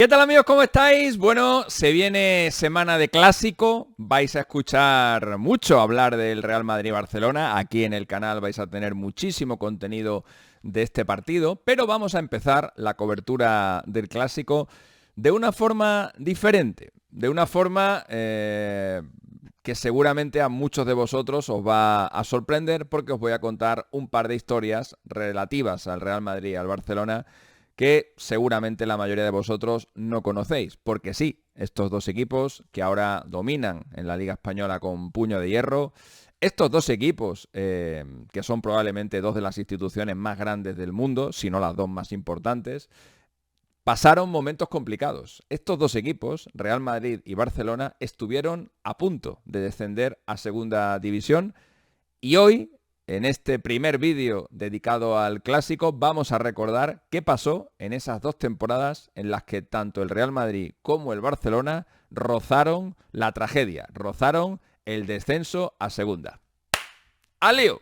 ¿Qué tal amigos? ¿Cómo estáis? Bueno, se viene semana de clásico, vais a escuchar mucho hablar del Real Madrid-Barcelona, aquí en el canal vais a tener muchísimo contenido de este partido, pero vamos a empezar la cobertura del clásico de una forma diferente, de una forma que seguramente a muchos de vosotros os va a sorprender porque os voy a contar un par de historias relativas al Real Madrid y al Barcelona que seguramente la mayoría de vosotros no conocéis, porque sí, estos dos equipos que ahora dominan en la Liga Española con puño de hierro, estos dos equipos, que son probablemente dos de las instituciones más grandes del mundo, si no las dos más importantes, pasaron momentos complicados. Estos dos equipos, Real Madrid y Barcelona, estuvieron a punto de descender a Segunda División y hoy, en este primer vídeo dedicado al clásico, vamos a recordar qué pasó en esas dos temporadas en las que tanto el Real Madrid como el Barcelona rozaron la tragedia, rozaron el descenso a segunda. ¡Al lío!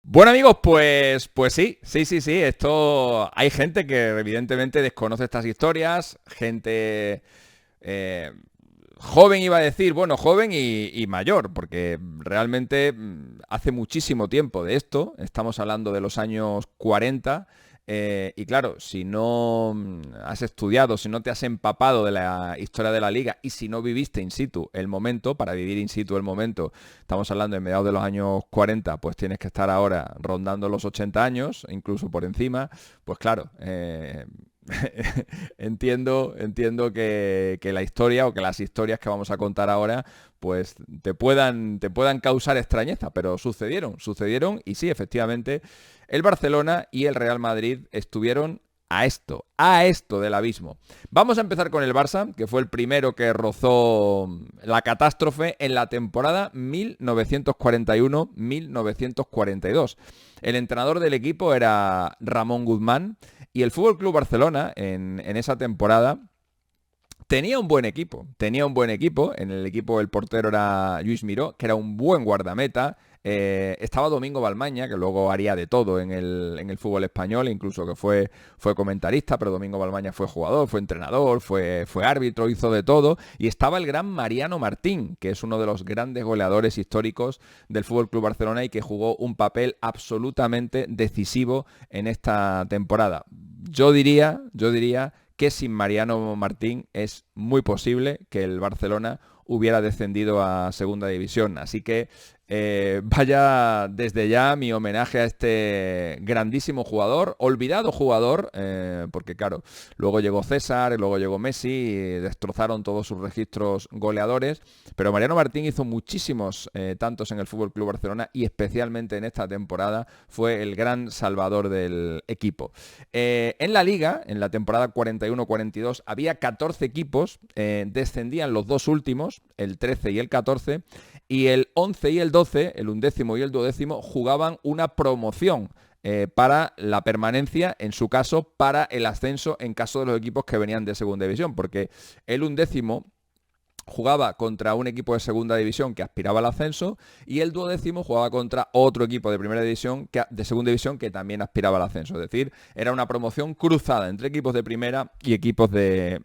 Bueno amigos, pues sí, esto hay gente que evidentemente desconoce estas historias, gente joven iba a decir, bueno, joven y mayor, porque realmente hace muchísimo tiempo de esto, estamos hablando de los años 40. Y claro, si no has estudiado, si no te has empapado de la historia de la liga y si no viviste in situ el momento, para vivir in situ el momento, estamos hablando de mediados de los años 40, pues tienes que estar ahora rondando los 80 años, incluso por encima, pues claro, entiendo que la historia o que las historias que vamos a contar ahora pues te puedan causar extrañeza, pero sucedieron y sí, efectivamente, el Barcelona y el Real Madrid estuvieron a esto del abismo. Vamos a empezar con el Barça, que fue el primero que rozó la catástrofe en la temporada 1941-1942. El entrenador del equipo era Ramón Guzmán y el Fútbol Club Barcelona en esa temporada tenía un buen equipo. En el equipo el portero era Lluís Miró, que era un buen guardameta. Estaba Domingo Balmaña, que luego haría de todo en el fútbol español, incluso que fue comentarista, pero Domingo Balmaña fue jugador, fue entrenador, fue árbitro, hizo de todo. Y estaba el gran Mariano Martín, que es uno de los grandes goleadores históricos del Fútbol Club Barcelona y que jugó un papel absolutamente decisivo en esta temporada. Yo diría que sin Mariano Martín es muy posible que el Barcelona hubiera descendido a Segunda División. Así que vaya desde ya mi homenaje a este grandísimo jugador, olvidado jugador, porque claro, luego llegó César, luego llegó Messi, y destrozaron todos sus registros goleadores, pero Mariano Martín hizo muchísimos tantos en el Fútbol Club Barcelona y especialmente en esta temporada fue el gran salvador del equipo. En la Liga, en la temporada 41-42, había 14 equipos, descendían los dos últimos, el 13 y el 14, y el 11 y el 12, el undécimo y el duodécimo, jugaban una promoción para la permanencia, en su caso, para el ascenso en caso de los equipos que venían de segunda división, porque el undécimo jugaba contra un equipo de segunda división que aspiraba al ascenso y el duodécimo jugaba contra otro equipo de primera división, de segunda división, que también aspiraba al ascenso. Es decir, era una promoción cruzada entre equipos de primera y equipos de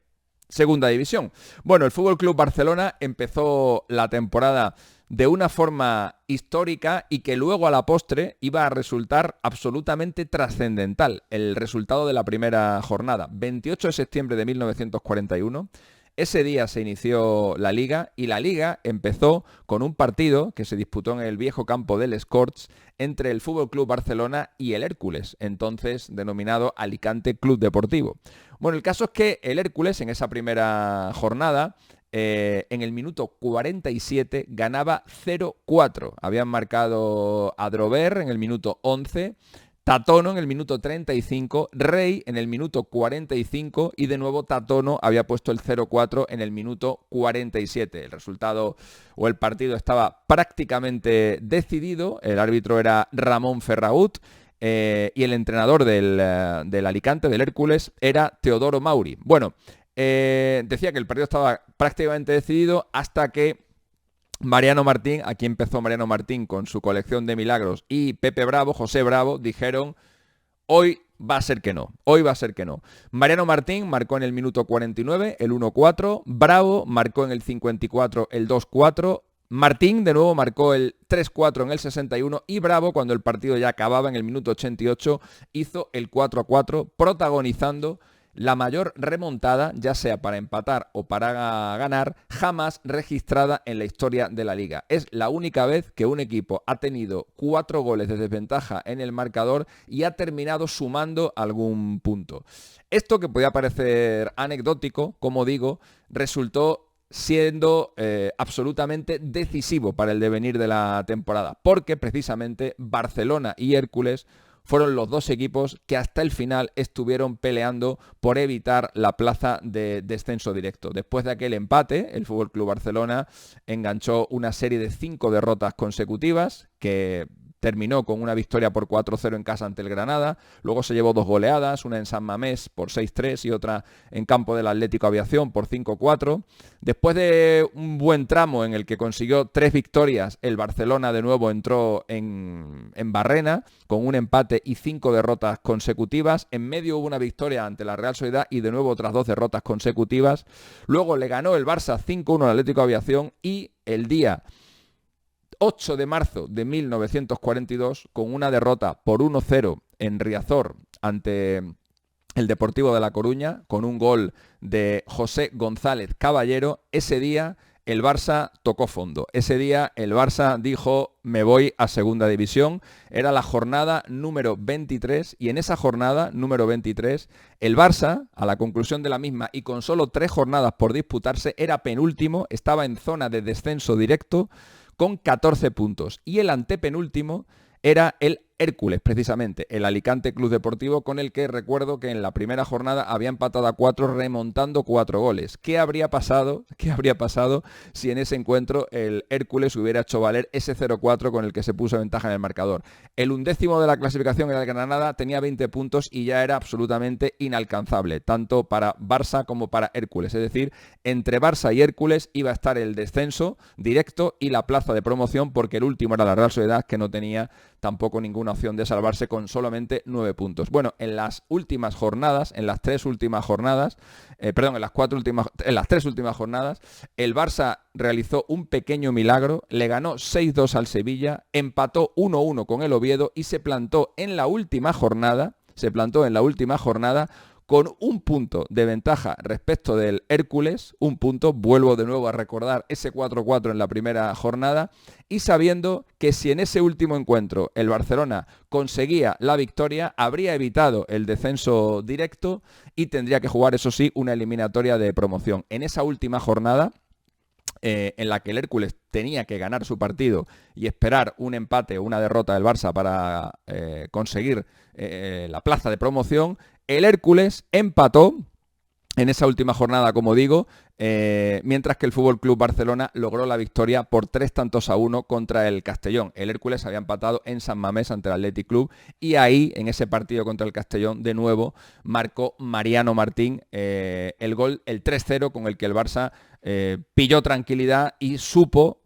segunda división. Bueno, el Fútbol Club Barcelona empezó la temporada de una forma histórica y que luego a la postre iba a resultar absolutamente trascendental. El resultado de la primera jornada, 28 de septiembre de 1941, ese día se inició la Liga y la Liga empezó con un partido que se disputó en el viejo campo del Escorts entre el Fútbol Club Barcelona y el Hércules, entonces denominado Alicante Club Deportivo. Bueno, el caso es que el Hércules en esa primera jornada, en el minuto 47 ganaba 0-4. Habían marcado Adrover en el minuto 11, Tatono en el minuto 35, Rey en el minuto 45 y de nuevo Tatono había puesto el 0-4 en el minuto 47. El resultado o el partido estaba prácticamente decidido. El árbitro era Ramón Ferragut. Y el entrenador del Alicante, del Hércules, era Teodoro Mauri. Bueno, decía que el partido estaba prácticamente decidido hasta que Mariano Martín, aquí empezó Mariano Martín con su colección de milagros, y Pepe Bravo, José Bravo, dijeron: hoy va a ser que no, hoy va a ser que no. Mariano Martín marcó en el minuto 49 el 1-4, Bravo marcó en el 54 el 2-4, Martín de nuevo marcó el 3-4 en el 61 y Bravo, cuando el partido ya acababa en el minuto 88, hizo el 4-4, protagonizando la mayor remontada, ya sea para empatar o para ganar, jamás registrada en la historia de la liga. Es la única vez que un equipo ha tenido 4 goles de desventaja en el marcador y ha terminado sumando algún punto. Esto, que podía parecer anecdótico, como digo, resultó siendo absolutamente decisivo para el devenir de la temporada, porque precisamente Barcelona y Hércules fueron los dos equipos que hasta el final estuvieron peleando por evitar la plaza de descenso directo. Después de aquel empate, el FC Barcelona enganchó una serie de 5 derrotas consecutivas que terminó con una victoria por 4-0 en casa ante el Granada, luego se llevó 2 goleadas, una en San Mamés por 6-3 y otra en campo del Atlético Aviación por 5-4. Después de un buen tramo en el que consiguió 3 victorias, el Barcelona de nuevo entró en Barrena con un empate y 5 derrotas consecutivas. En medio hubo una victoria ante la Real Sociedad y de nuevo otras 2 derrotas consecutivas. Luego le ganó el Barça 5-1 al Atlético Aviación y el día 8 de marzo de 1942, con una derrota por 1-0 en Riazor ante el Deportivo de La Coruña, con un gol de José González Caballero, ese día el Barça tocó fondo. Ese día el Barça dijo: me voy a segunda división. Era la jornada número 23 y en esa jornada número 23 el Barça, a la conclusión de la misma y con solo 3 jornadas por disputarse, era penúltimo, estaba en zona de descenso directo con 14 puntos. Y el antepenúltimo era el Hércules, precisamente, el Alicante Club Deportivo, con el que recuerdo que en la primera jornada había empatado a 4 remontando 4 goles. ¿Qué habría pasado si en ese encuentro el Hércules hubiera hecho valer ese 0-4 con el que se puso ventaja en el marcador? El 11º de la clasificación era el Granada, tenía 20 puntos y ya era absolutamente inalcanzable, tanto para Barça como para Hércules. Es decir, entre Barça y Hércules iba a estar el descenso directo y la plaza de promoción, porque el último era la Real Sociedad, que no tenía tampoco ninguna opción de salvarse con solamente 9 puntos. Bueno, en las 3 últimas jornadas, el Barça realizó un pequeño milagro, le ganó 6-2 al Sevilla, empató 1-1 con el Oviedo y se plantó en la última jornada con un punto de ventaja respecto del Hércules, un punto, vuelvo de nuevo a recordar ese 4-4 en la primera jornada, y sabiendo que si en ese último encuentro el Barcelona conseguía la victoria, habría evitado el descenso directo y tendría que jugar, eso sí, una eliminatoria de promoción. En esa última jornada, en la que el Hércules tenía que ganar su partido y esperar un empate o una derrota del Barça para conseguir la plaza de promoción, el Hércules empató en esa última jornada, como digo, mientras que el FC Barcelona logró la victoria por 3-1 contra el Castellón. El Hércules había empatado en San Mamés ante el Athletic Club y ahí, en ese partido contra el Castellón, de nuevo marcó Mariano Martín el gol, el 3-0, con el que el Barça pilló tranquilidad y supo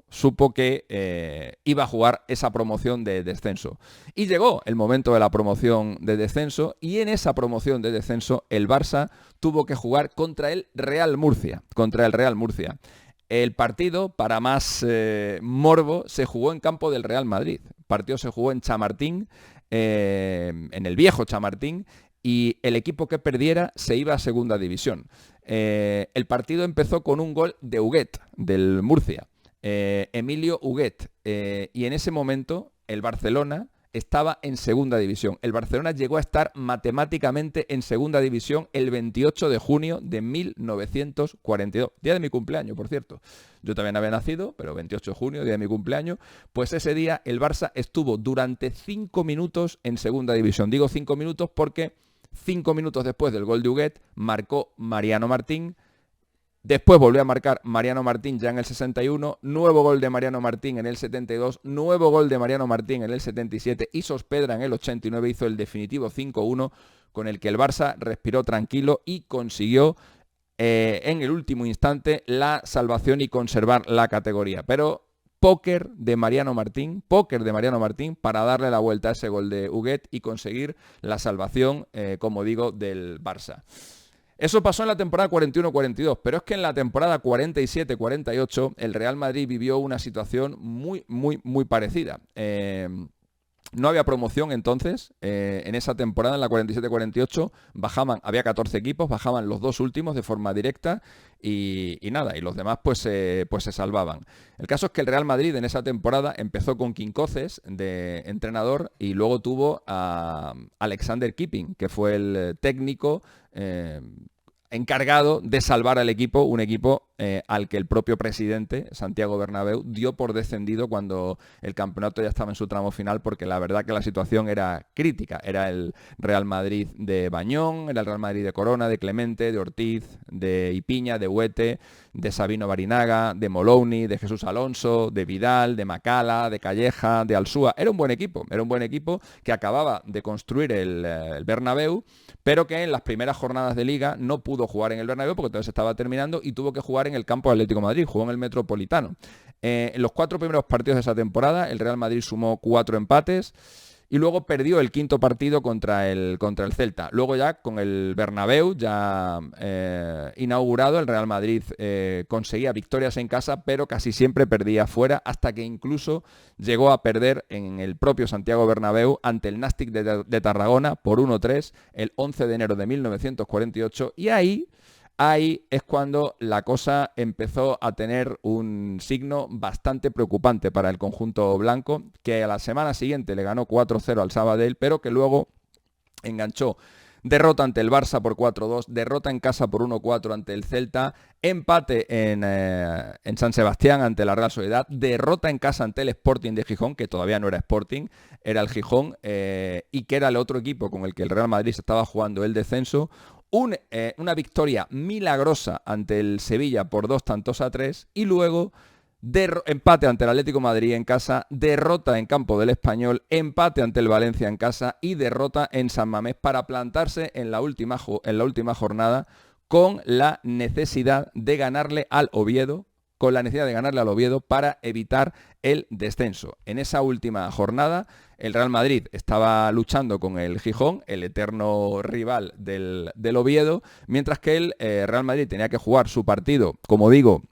que iba a jugar esa promoción de descenso. Y llegó el momento de la promoción de descenso, y en esa promoción de descenso el Barça tuvo que jugar contra el Real Murcia. El partido, para más morbo, se jugó en campo del Real Madrid. El partido se jugó en Chamartín, en el viejo Chamartín, y el equipo que perdiera se iba a segunda división. El partido empezó con un gol de Huguet, del Murcia. Emilio Huguet, y en ese momento el Barcelona estaba en segunda división. El Barcelona llegó a estar matemáticamente en segunda división el 28 de junio de 1942, día de mi cumpleaños, por cierto. Yo también había nacido, pero 28 de junio, día de mi cumpleaños. Pues ese día el Barça estuvo durante 5 minutos en segunda división. Digo 5 minutos porque 5 minutos después del gol de Huguet marcó Mariano Martín. Después volvió a marcar Mariano Martín ya en el 61, nuevo gol de Mariano Martín en el 72, nuevo gol de Mariano Martín en el 77 y Sospedra en el 89 hizo el definitivo 5-1, con el que el Barça respiró tranquilo y consiguió en el último instante la salvación y conservar la categoría. Pero póker de Mariano Martín para darle la vuelta a ese gol de Huguet y conseguir la salvación, como digo, del Barça. Eso pasó en la temporada 41-42, pero es que en la temporada 47-48 el Real Madrid vivió una situación muy, muy, muy parecida. No había promoción entonces, en esa temporada, en la 47-48, había 14 equipos, bajaban los dos últimos de forma directa y nada, y los demás pues se salvaban. El caso es que el Real Madrid en esa temporada empezó con Quincoces de entrenador y luego tuvo a Alexander Keeping, que fue el técnico encargado de salvar al equipo, un equipo al que el propio presidente, Santiago Bernabéu, dio por descendido cuando el campeonato ya estaba en su tramo final, porque la verdad que la situación era crítica. Era el Real Madrid de Bañón, era el Real Madrid de Corona, de Clemente, de Ortiz, de Ipiña, de Huete, de Sabino Barinaga, de Moloni, de Jesús Alonso, de Vidal, de Macala, de Calleja, de Alsúa. Era un buen equipo que acababa de construir el Bernabéu, pero que en las primeras jornadas de Liga no pudo jugar en el Bernabéu porque todavía se estaba terminando y tuvo que jugar en el campo de Atlético de Madrid, jugó en el Metropolitano. En los 4 primeros partidos de esa temporada, el Real Madrid sumó 4 empates y luego perdió el quinto partido contra el Celta. Luego ya con el Bernabéu ya inaugurado, el Real Madrid conseguía victorias en casa, pero casi siempre perdía fuera, hasta que incluso llegó a perder en el propio Santiago Bernabéu ante el Nàstic de Tarragona por 1-3 el 11 de enero de 1948 y ahí es cuando la cosa empezó a tener un signo bastante preocupante para el conjunto blanco, que a la semana siguiente le ganó 4-0 al Sabadell, pero que luego enganchó derrota ante el Barça por 4-2, derrota en casa por 1-4 ante el Celta, empate en San Sebastián ante la Real Sociedad, derrota en casa ante el Sporting de Gijón, que todavía no era Sporting, era el Gijón, y que era el otro equipo con el que el Real Madrid se estaba jugando el descenso. Una victoria milagrosa ante el Sevilla por 2-3 y luego empate ante el Atlético de Madrid en casa, derrota en campo del Español, empate ante el Valencia en casa y derrota en San Mamés para plantarse en la última jornada con la necesidad de ganarle al Oviedo, para evitar el descenso. En esa última jornada, el Real Madrid estaba luchando con el Gijón, el eterno rival del Oviedo, mientras que el Real Madrid tenía que jugar su partido, como digo,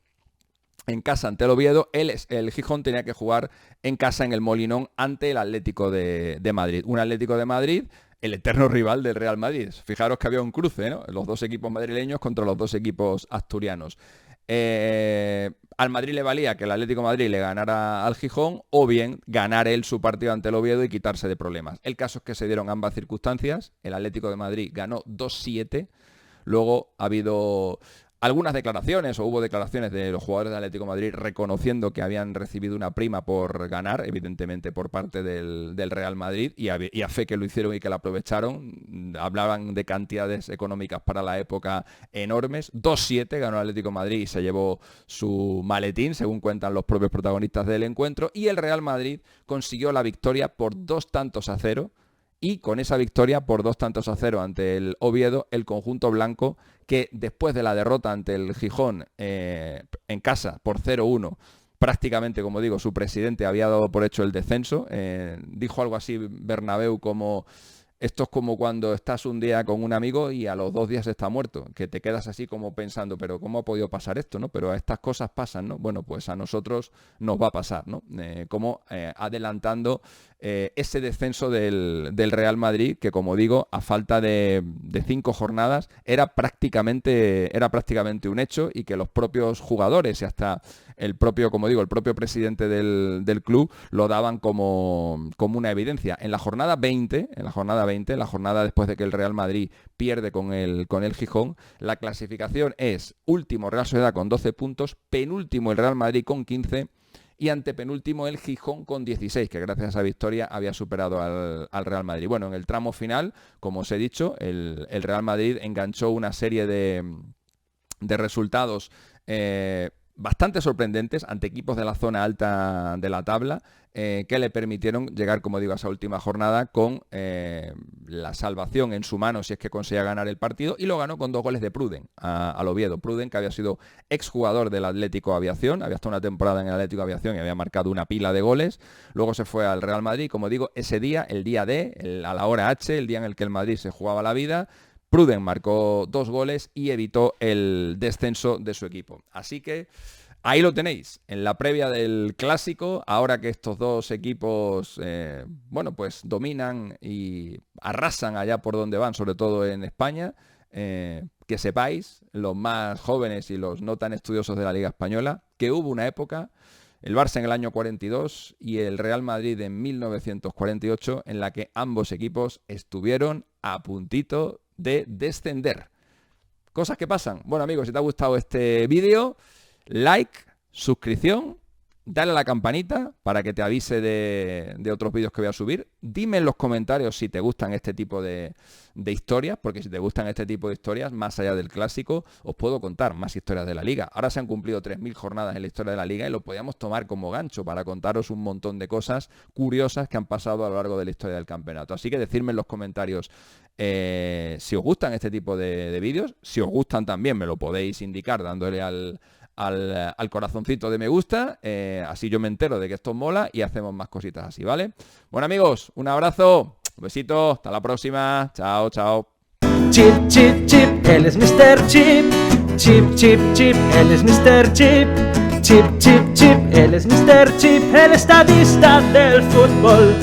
en casa ante el Oviedo, el Gijón tenía que jugar en casa en el Molinón ante el Atlético de Madrid. Un Atlético de Madrid, el eterno rival del Real Madrid. Fijaros que había un cruce, ¿no? Los dos equipos madrileños contra los dos equipos asturianos. Al Madrid le valía que el Atlético de Madrid le ganara al Gijón o bien ganar él su partido ante el Oviedo y quitarse de problemas. El caso es que se dieron ambas circunstancias. El Atlético de Madrid ganó 2-7. Luego ha habido algunas declaraciones, o hubo declaraciones de los jugadores del Atlético de Madrid reconociendo que habían recibido una prima por ganar, evidentemente por parte del Real Madrid, y a fe que lo hicieron y que la aprovecharon. Hablaban de cantidades económicas para la época enormes. 2-7 ganó el Atlético de Madrid y se llevó su maletín, según cuentan los propios protagonistas del encuentro, y el Real Madrid consiguió la victoria por 2-0. Y con esa victoria por 2-0 ante el Oviedo, el conjunto blanco, que después de la derrota ante el Gijón en casa por 0-1, prácticamente, como digo, su presidente había dado por hecho el descenso. Dijo algo así Bernabéu como: esto es como cuando estás un día con un amigo y a los 2 días está muerto, que te quedas así como pensando, pero ¿cómo ha podido pasar esto, no? Pero estas cosas pasan, ¿no? Bueno, pues a nosotros nos va a pasar, ¿no? Como adelantando ese descenso del Real Madrid, que, como digo, a falta de 5 jornadas era prácticamente un hecho, y que los propios jugadores y hasta el propio presidente del club lo daban como una evidencia. En la jornada 20, la jornada después de que el Real Madrid pierde con el Gijón, la clasificación es: último Real Sociedad con 12 puntos, penúltimo el Real Madrid con 15 y antepenúltimo el Gijón con 16, que gracias a esa victoria había superado al Real Madrid. Bueno, en el tramo final, como os he dicho, el Real Madrid enganchó una serie de resultados bastante sorprendentes ante equipos de la zona alta de la tabla, que le permitieron llegar, como digo, a esa última jornada con la salvación en su mano si es que conseguía ganar el partido, y lo ganó con 2 goles de Pruden al Oviedo. Pruden, que había sido exjugador del Atlético Aviación, había estado una temporada en el Atlético Aviación y había marcado una pila de goles, luego se fue al Real Madrid, como digo, ese día, el día D, a la hora H, el día en el que el Madrid se jugaba la vida, Pruden marcó 2 goles y evitó el descenso de su equipo. Así que ahí lo tenéis, en la previa del Clásico, ahora que estos dos equipos, bueno, pues dominan y arrasan allá por donde van, sobre todo en España, que sepáis, los más jóvenes y los no tan estudiosos de la Liga Española, que hubo una época, el Barça en el año 42 y el Real Madrid en 1948, en la que ambos equipos estuvieron a puntito de descender. Cosas que pasan. Bueno, amigos, si te ha gustado este vídeo, like, suscripción, dale a la campanita para que te avise de otros vídeos que voy a subir. Dime en los comentarios si te gustan este tipo de historias, porque si te gustan este tipo de historias, más allá del Clásico, os puedo contar más historias de la Liga. Ahora se han cumplido 3.000 jornadas en la historia de la Liga y lo podíamos tomar como gancho para contaros un montón de cosas curiosas que han pasado a lo largo de la historia del campeonato. Así que decidme en los comentarios si os gustan este tipo de vídeos. Si os gustan también me lo podéis indicar dándole al corazoncito de me gusta, así yo me entero de que esto mola y hacemos más cositas así, ¿vale? Bueno, amigos, un abrazo, un besito, hasta la próxima, chao, chao. Chip, chip, chip, él es Mr. Chip. Chip, chip, chip, él es Mr. Chip. Chip, chip, chip, él es Mr. Chip, el estadista del fútbol.